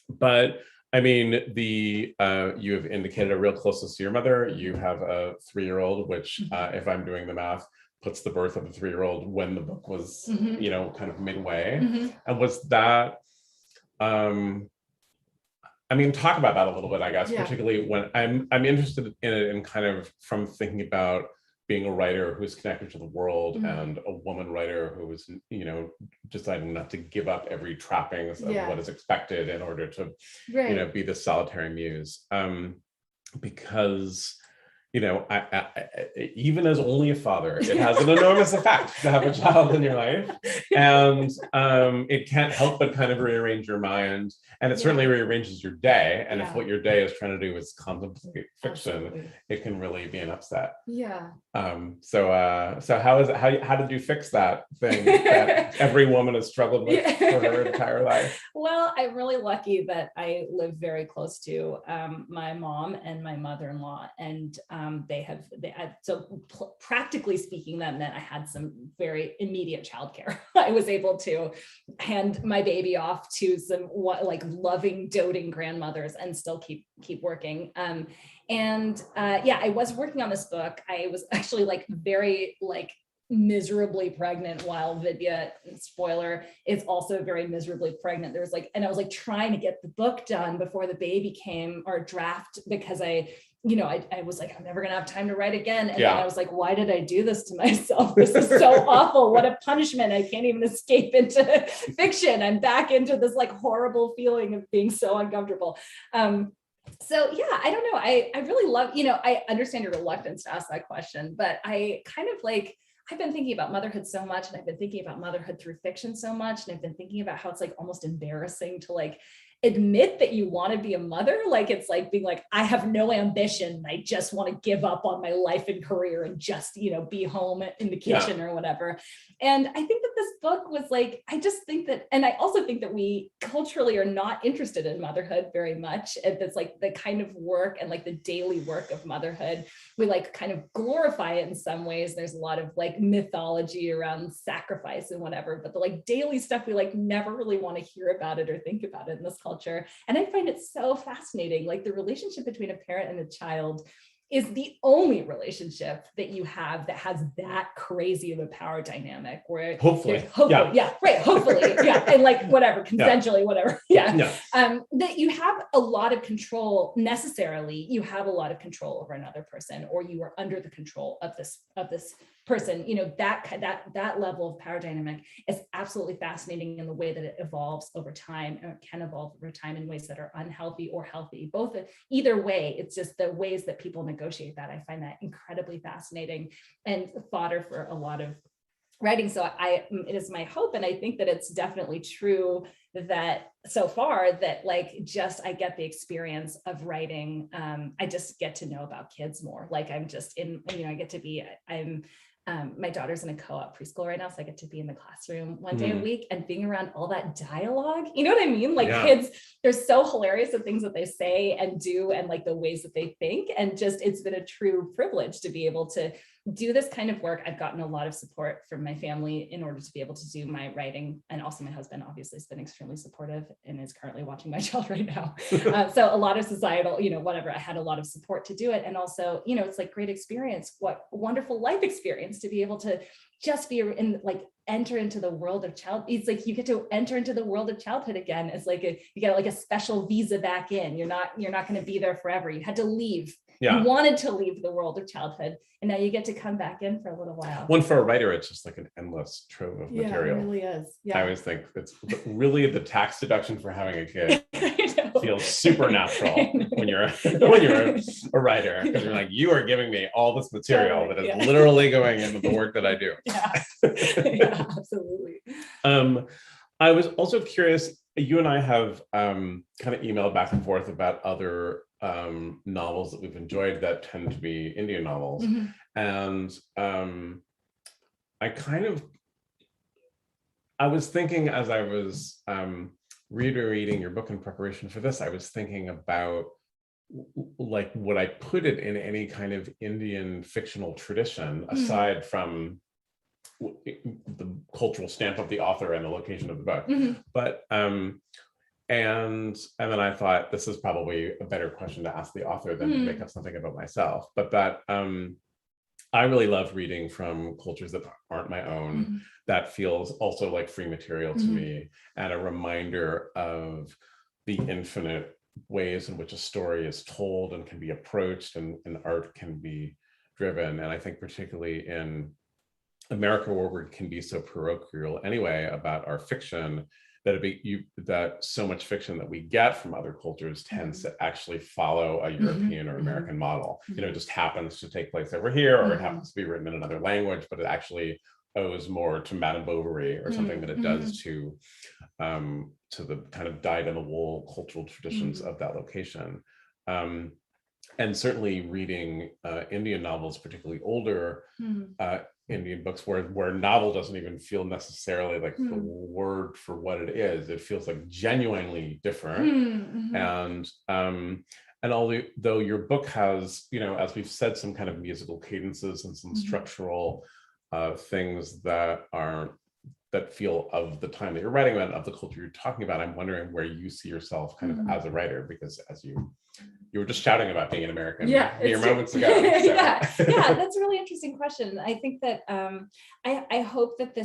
But I mean, you have indicated a real closeness to your mother. You have a 3-year-old, which, if I'm doing the math, puts the birth of the 3-year-old when the book was, kind of midway. And was that, talk about that a little bit, I guess, particularly when I'm interested in it, and kind of from thinking about being a writer who's connected to the world, and a woman writer who was, deciding not to give up every trappings of what is expected in order to, be the solitary muse. Because, I, even as only a father, it has an enormous effect to have a child in your life, and it can't help but kind of rearrange your mind, and it certainly rearranges your day. And if what your day is trying to do is contemplate fiction, it can really be an upset. So how did you fix that thing that every woman has struggled with for her entire life? Well, I'm really lucky that I live very close to my mom and my mother-in-law, and practically speaking, that meant I had some very immediate childcare. I was able to hand my baby off to some loving, doting grandmothers and still keep working. I was working on this book. I was actually very miserably pregnant while Vidya, spoiler, is also very miserably pregnant. There was and I was trying to get the book done before the baby came, or draft, because I was I'm never gonna have time to write again. And then I was like, why did I do this to myself? This is so awful. What a punishment. I can't even escape into fiction. I'm back into this horrible feeling of being so uncomfortable. I don't know. I really love, I understand your reluctance to ask that question, but I kind of I've been thinking about motherhood so much, and I've been thinking about motherhood through fiction so much. And I've been thinking about how it's almost embarrassing to admit that you want to be a mother. It's being I have no ambition. I just want to give up on my life and career and just, be home in the kitchen or whatever. And I think that this book was I just think that, and I also think that we culturally are not interested in motherhood very much. It's the kind of work and the daily work of motherhood. We kind of glorify it in some ways. There's a lot of mythology around sacrifice and whatever, but the daily stuff, we never really want to hear about it or think about it in this culture. And I find it so fascinating, the relationship between a parent and a child is the only relationship that you have that has that crazy of a power dynamic where Hopefully, hopefully, and like whatever, consensually, whatever, that you have a lot of control. Necessarily, you have a lot of control over another person, or you are under the control of this person. That level of power dynamic is absolutely fascinating in the way that it evolves over time, and it can evolve over time in ways that are unhealthy or healthy. Either way, it's just the ways that people negotiate that. I find that incredibly fascinating and fodder for a lot of writing. So it is my hope, and I think that it's definitely true that so far that I get the experience of writing. I just get to know about kids more. Like I'm just in, I get to be, my daughter's in a co-op preschool right now, so I get to be in the classroom one day a week and being around all that dialogue. You know what I mean? Kids, they're so hilarious at things that they say and do, and like the ways that they think. And just, it's been a true privilege to be able to do this kind of work. I've gotten a lot of support from my family in order to be able to do my writing. And also my husband obviously has been extremely supportive and is currently watching my child right now. So a lot of societal, whatever, I had a lot of support to do it. And also, it's like great experience, what wonderful life experience to be able to just be in, enter into the world of it's like you get to enter into the world of childhood again. It's like you get a special visa back in. You're not going to be there forever. You had to leave. You wanted to leave the world of childhood, and now you get to come back in for a little while. One, for a writer, it's just like an endless trove of material. It really is. I always think it's really the tax deduction for having a kid feels supernatural when you're a writer, because you're like, you are giving me all this material that is literally going into the work that I do. Absolutely. I was also curious, you and I have kind of emailed back and forth about other novels that we've enjoyed that tend to be Indian novels. And I was thinking, as I was reading your book in preparation for this, I was thinking about would I put it in any kind of Indian fictional tradition aside from the cultural stamp of the author and the location of the book. But and then I thought, this is probably a better question to ask the author than to make up something about myself. But that I really love reading from cultures that aren't my own. That feels also like free material to me, and a reminder of the infinite ways in which a story is told and can be approached, and art can be driven. And I think particularly in America, where we can be so parochial anyway about our fiction, that so much fiction that we get from other cultures tends to actually follow a European or American model. It just happens to take place over here, or it happens to be written in another language, but it actually owes more to Madame Bovary or something than it does to the kind of dyed-in-the-wool cultural traditions of that location. And certainly reading Indian novels, particularly older Indian books, where novel doesn't even feel necessarily like the word for what it is. It feels like genuinely different. And although your book has, as we've said, some kind of musical cadences and some structural things that feel of the time that you're writing about, of the culture you're talking about, I'm wondering where you see yourself kind of as a writer, because as you were just shouting about being an American mere moments ago. So. That's a really interesting question. I think that I hope that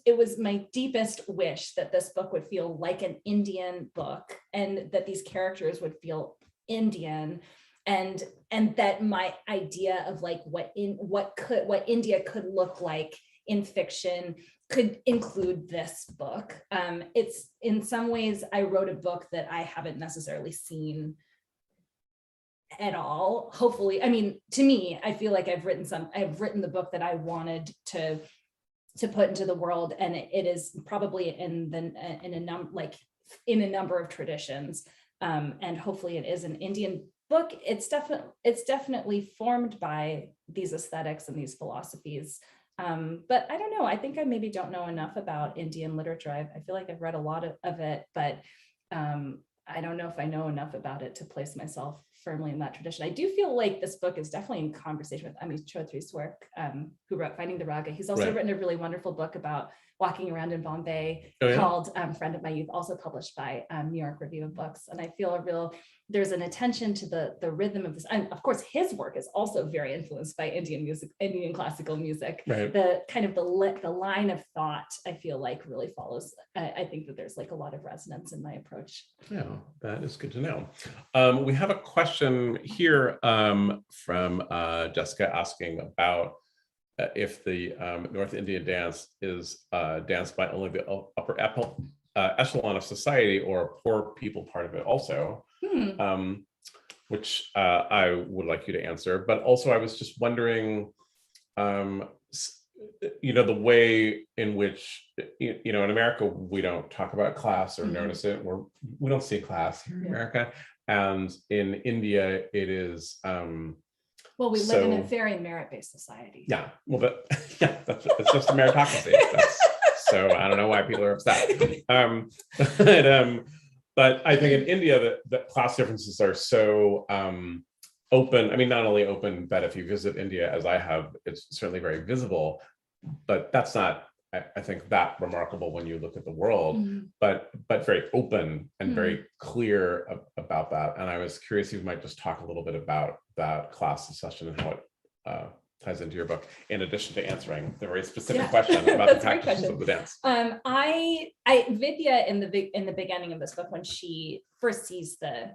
it was my deepest wish that this book would feel like an Indian book, and that these characters would feel Indian, and that my idea of what India could look like in fiction could include this book. It's, in some ways, I wrote a book that I haven't necessarily seen at all. Hopefully, to me, I feel like I've written the book that I wanted to put into the world, and it is probably in a number of traditions, and hopefully it is an Indian book. It's definitely formed by these aesthetics and these philosophies. But I don't know. I think I maybe don't know enough about Indian literature. I feel like I've read a lot of it, but I don't know if I know enough about it to place myself firmly in that tradition. I do feel like this book is definitely in conversation with Amit Chaudhry's work, who wrote Finding the Raga. He's also written a really wonderful book about walking around in Bombay Oh, yeah? called Friend of My Youth, also published by New York Review of Books. And I feel there's an attention to the rhythm of this. And of course, his work is also very influenced by Indian music, Indian classical music. Right. The kind of the line of thought, I feel like really follows. I think that there's like a lot of resonance in my approach. Yeah, that is good to know. We have a question here from Jessica asking about if the North Indian dance is danced by only the upper echelon of society, or a poor people part of it also, which I would like you to answer. But also I was just wondering, the way in which, in America, we don't talk about class or notice it, we don't see class here in America. And in India, it is, well, we live in a very merit-based society. Yeah, well, it's just a meritocracy. So I don't know why people are upset. But I think in India, the class differences are so open. I mean, not only open, but if you visit India, as I have, it's certainly very visible. But that's not, I think, that remarkable when you look at the world, but very open and very clear about that. And I was curious if you might just talk a little bit about that class succession and how it ties into your book, in addition to answering the very specific question about the practices of the dance. I Vidya in the beginning of this book, when she first sees the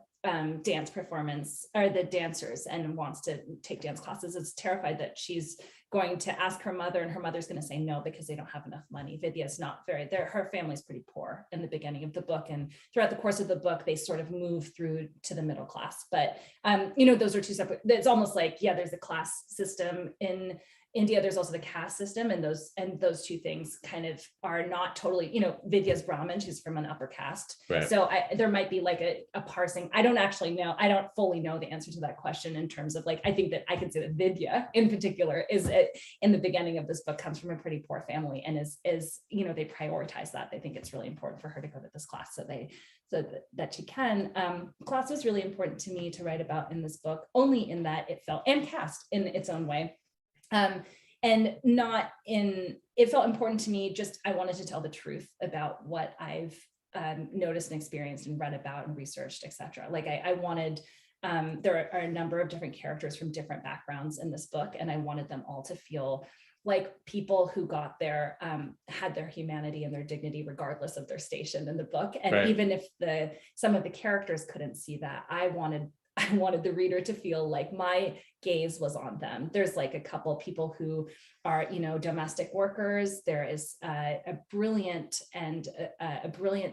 dance performance or the dancers and wants to take dance classes, is terrified that she's going to ask her mother, and her mother's going to say no because they don't have enough money. Vidya's not her family's pretty poor in the beginning of the book, and throughout the course of the book they sort of move through to the middle class. But those are two separate, it's almost like, there's a class system in India, there's also the caste system, and those two things kind of are not totally, Vidya's Brahmin, she's from an upper caste. Right. So there might be like a parsing. I don't actually know. I don't fully know the answer to that question in terms of I think that I can say that Vidya in particular in the beginning of this book comes from a pretty poor family, and is they prioritize that. They think it's really important for her to go to this class so that she can. Class was really important to me to write about in this book, only in that it felt, and caste in its own way. And it felt important to me, I wanted to tell the truth about what I've noticed and experienced and read about and researched, etc. I wanted, there are a number of different characters from different backgrounds in this book, and I wanted them all to feel like people who got there, had their humanity and their dignity regardless of their station in the book. And even if some of the characters couldn't see that, I wanted the reader to feel like my gaze was on them. There's a couple people who are, domestic workers. There is a brilliant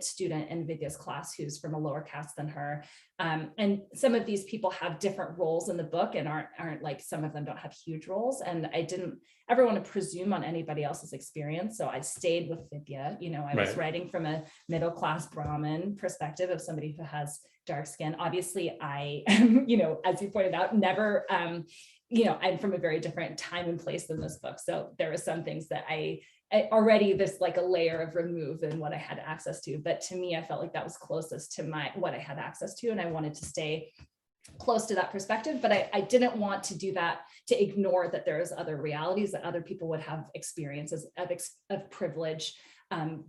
student in Vidya's class who's from a lower caste than her. And some of these people have different roles in the book and aren't like, some of them don't have huge roles. And I didn't ever want to presume on anybody else's experience. So I stayed with Vidya. I was writing from a middle class Brahmin perspective of somebody who has dark skin. Obviously, I am, as you pointed out, never, I'm from a very different time and place than this book. So there are some things that I already, there's a layer of remove in what I had access to. But to me, I felt like that was closest to what I had access to. And I wanted to stay close to that perspective, but I didn't want to do that to ignore that there's other realities, that other people would have experiences of privilege,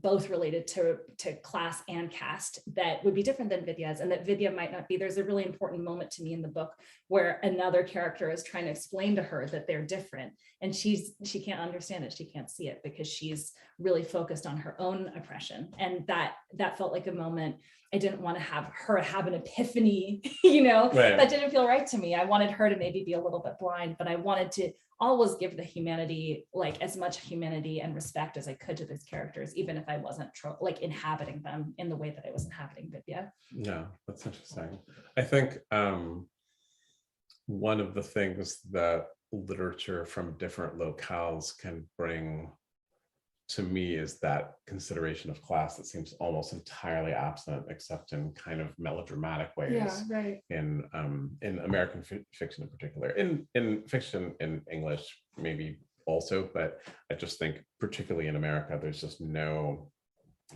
both related to class and caste, that would be different than Vidya's, and that Vidya might not be. There's a really important moment to me in the book where another character is trying to explain to her that they're different, and she can't understand it, she can't see it, because she's really focused on her own oppression. And that felt like a moment I didn't want to have her have an epiphany, that didn't feel right to me. I wanted her to maybe be a little bit blind, but I wanted to always give the humanity, as much humanity and respect as I could to these characters, even if I wasn't inhabiting them in the way that I was inhabiting Vidya. Yeah, that's interesting. I think one of the things that literature from different locales can bring to me is that consideration of class that seems almost entirely absent, except in kind of melodramatic ways. In American fiction in particular, in fiction in English maybe also, but I just think particularly in America, there's just no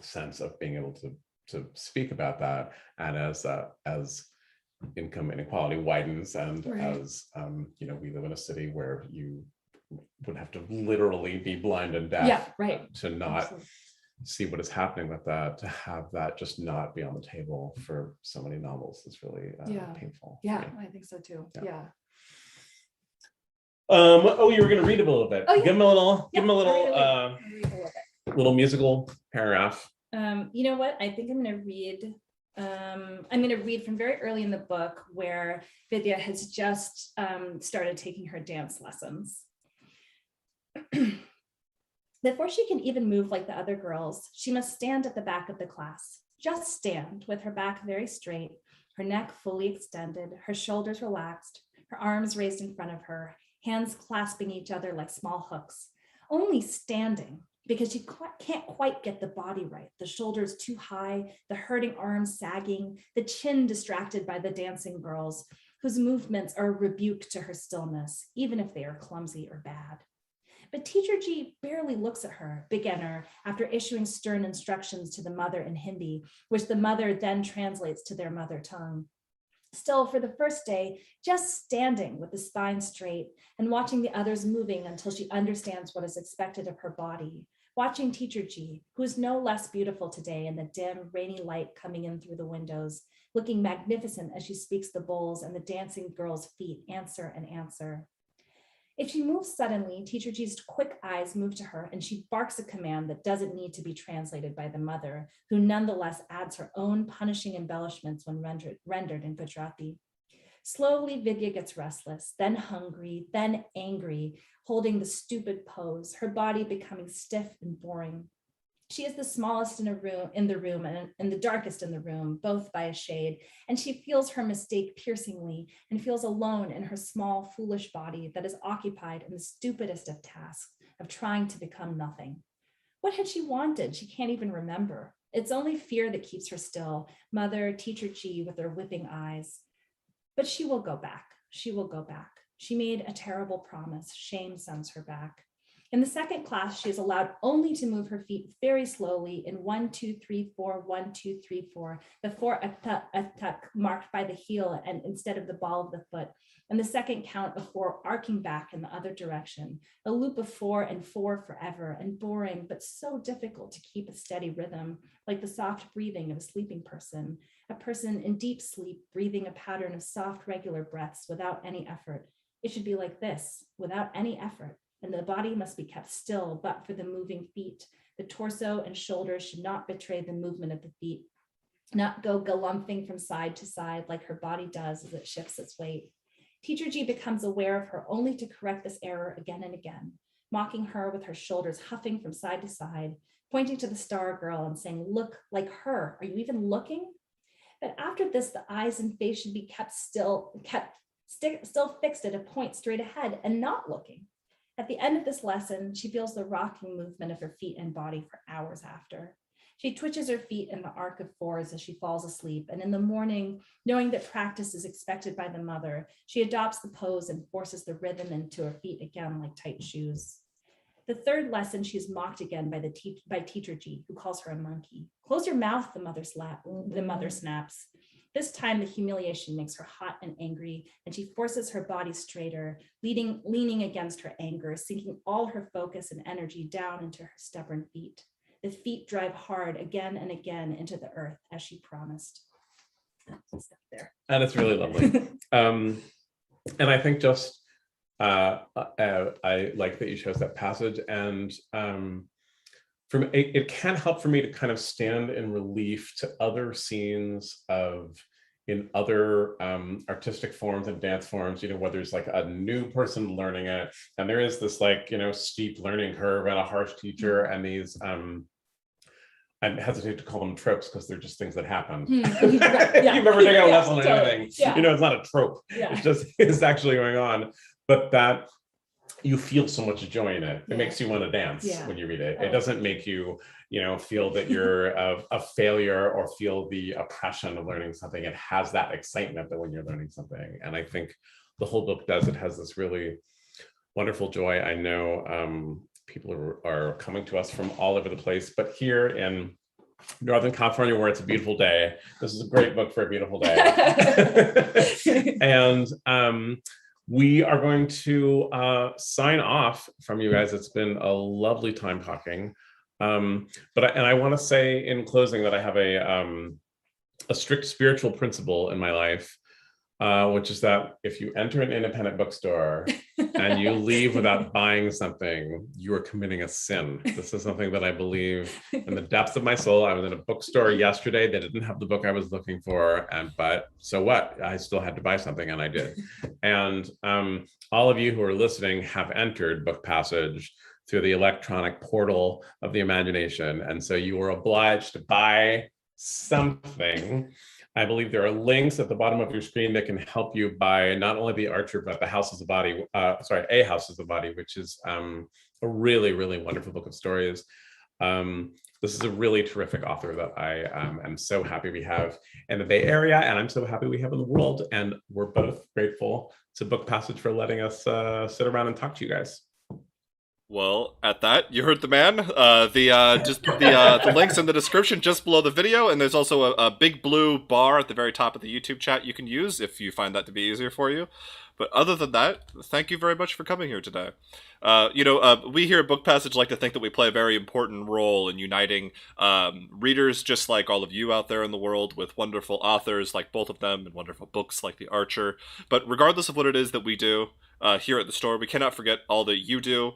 sense of being able to speak about that. And as income inequality widens, and as we live in a city where you would have to literally be blind and deaf Yeah, right. to not Absolutely. see what is happening with that, to have that just not be on the table for so many novels is really painful. Yeah, I think so too. Yeah. Yeah. Oh, you were going to read a little bit. Oh, yeah. Give him a little, I'll read a little bit. little musical paragraph. You know what? I think I'm going to read from very early in the book where Vidya has just started taking her dance lessons. Before she can even move like the other girls, she must stand at the back of the class. Just stand with her back very straight, her neck fully extended, her shoulders relaxed, her arms raised in front of her, hands clasping each other like small hooks. Only standing, because she can't quite get the body right. The shoulders too high, the hurting arms sagging, the chin distracted by the dancing girls, whose movements are a rebuke to her stillness, even if they are clumsy or bad. But Teacher G barely looks at her, beginner, after issuing stern instructions to the mother in Hindi, which the mother then translates to their mother tongue. Still, for the first day, just standing with the spine straight and watching the others moving until she understands what is expected of her body. Watching Teacher G, who is no less beautiful today in the dim, rainy light coming in through the windows, looking magnificent as she speaks the bowls and the dancing girls' feet answer and answer. If she moves suddenly, Teacher G's quick eyes move to her and she barks a command that doesn't need to be translated by the mother, who nonetheless adds her own punishing embellishments when rendered in Gujarati. Slowly, Vidya gets restless, then hungry, then angry, holding the stupid pose, her body becoming stiff and boring. She is the smallest in the room and the darkest in the room, both by a shade, and she feels her mistake piercingly and feels alone in her small, foolish body that is occupied in the stupidest of tasks of trying to become nothing. What had she wanted? She can't even remember. It's only fear that keeps her still, mother, Teacher G with her whipping eyes. But she will go back. She will go back. She made a terrible promise. Shame sends her back. In the second class, she is allowed only to move her feet very slowly in 1, 2, 3, 4, 1, 2, 3, 4, the 4 atak marked by the heel and instead of the ball of the foot, and the second count of 4 arcing back in the other direction, a loop of 4 and 4 forever, and boring, but so difficult to keep a steady rhythm, like the soft breathing of a sleeping person, a person in deep sleep breathing a pattern of soft, regular breaths without any effort. It should be like this, without any effort. And the body must be kept still, but for the moving feet. The torso and shoulders should not betray the movement of the feet, not go galumphing from side to side like her body does as it shifts its weight. Teacher G becomes aware of her only to correct this error again and again, mocking her with her shoulders huffing from side to side, pointing to the star girl and saying, "Look like her. Are you even looking?" But after this, the eyes and face should be kept still fixed at a point straight ahead and not looking. At the end of this lesson, she feels the rocking movement of her feet and body for hours after. She twitches her feet in the arc of 4s as she falls asleep, and in the morning, knowing that practice is expected by the mother, she adopts the pose and forces the rhythm into her feet again like tight shoes. The third lesson, she is mocked again by Teacher G, who calls her a monkey. "Close your mouth," the mother snaps. This time, the humiliation makes her hot and angry, and she forces her body straighter, leaning against her anger, sinking all her focus and energy down into her stubborn feet. The feet drive hard again and again into the earth, as she promised. Stuff there. And it's really lovely. And I think just, I like that you chose that passage, and it can help for me to kind of stand in relief to other scenes in other artistic forms and dance forms, where there's like a new person learning it, and there is this steep learning curve and a harsh teacher, and these I hesitate to call them tropes because they're just things that happen. Yeah. You've ever taken a lesson on totally. anything, Yeah. it's not a trope. Yeah. It's actually going on, but that you feel so much joy in it. It makes you want to dance when you read it. It doesn't make you, feel that you're a failure or feel the oppression of learning something. It has that excitement that when you're learning something. And I think the whole book does. It has this really wonderful joy. I know people are coming to us from all over the place, but here in Northern California, where it's a beautiful day, this is a great book for a beautiful day. And we are going to sign off from you guys. It's been a lovely time talking. But I want to say in closing that I have a strict spiritual principle in my life, which is that if you enter an independent bookstore and you leave without buying something, you are committing a sin. This is something that I believe in the depths of my soul. I was in a bookstore yesterday. They didn't have the book I was looking for, but so what? I still had to buy something, and I did. And all of you who are listening have entered Book Passage through the electronic portal of the imagination, and so you are obliged to buy something. I believe there are links at the bottom of your screen that can help you buy not only The Archer, but the House of the Body, A House of the Body, which is a really, really wonderful book of stories. This is a really terrific author that I am so happy we have in the Bay Area, and I'm so happy we have in the world. And we're both grateful to Book Passage for letting us sit around and talk to you guys. Well, at that, you heard the man. The links in the description just below the video, and there's also a big blue bar at the very top of the YouTube chat you can use if you find that to be easier for you. But other than that, thank you very much for coming here today. We here at Book Passage like to think that we play a very important role in uniting readers just like all of you out there in the world with wonderful authors like both of them and wonderful books like The Archer. But regardless of what it is that we do here at the store, we cannot forget all that you do.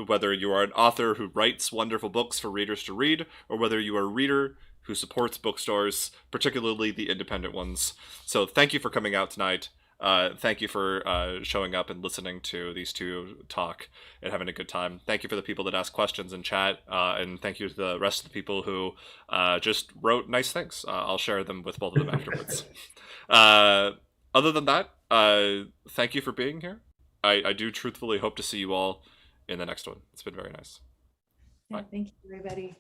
Whether you are an author who writes wonderful books for readers to read, or whether you are a reader who supports bookstores, particularly the independent ones. So thank you for coming out tonight. Thank you for showing up and listening to these two talk and having a good time. Thank you for the people that ask questions in chat, and thank you to the rest of the people who just wrote nice things. I'll share them with both of them afterwards. Other than that, thank you for being here. I do truthfully hope to see you all in the next one. It's been very nice. Yeah, thank you, everybody.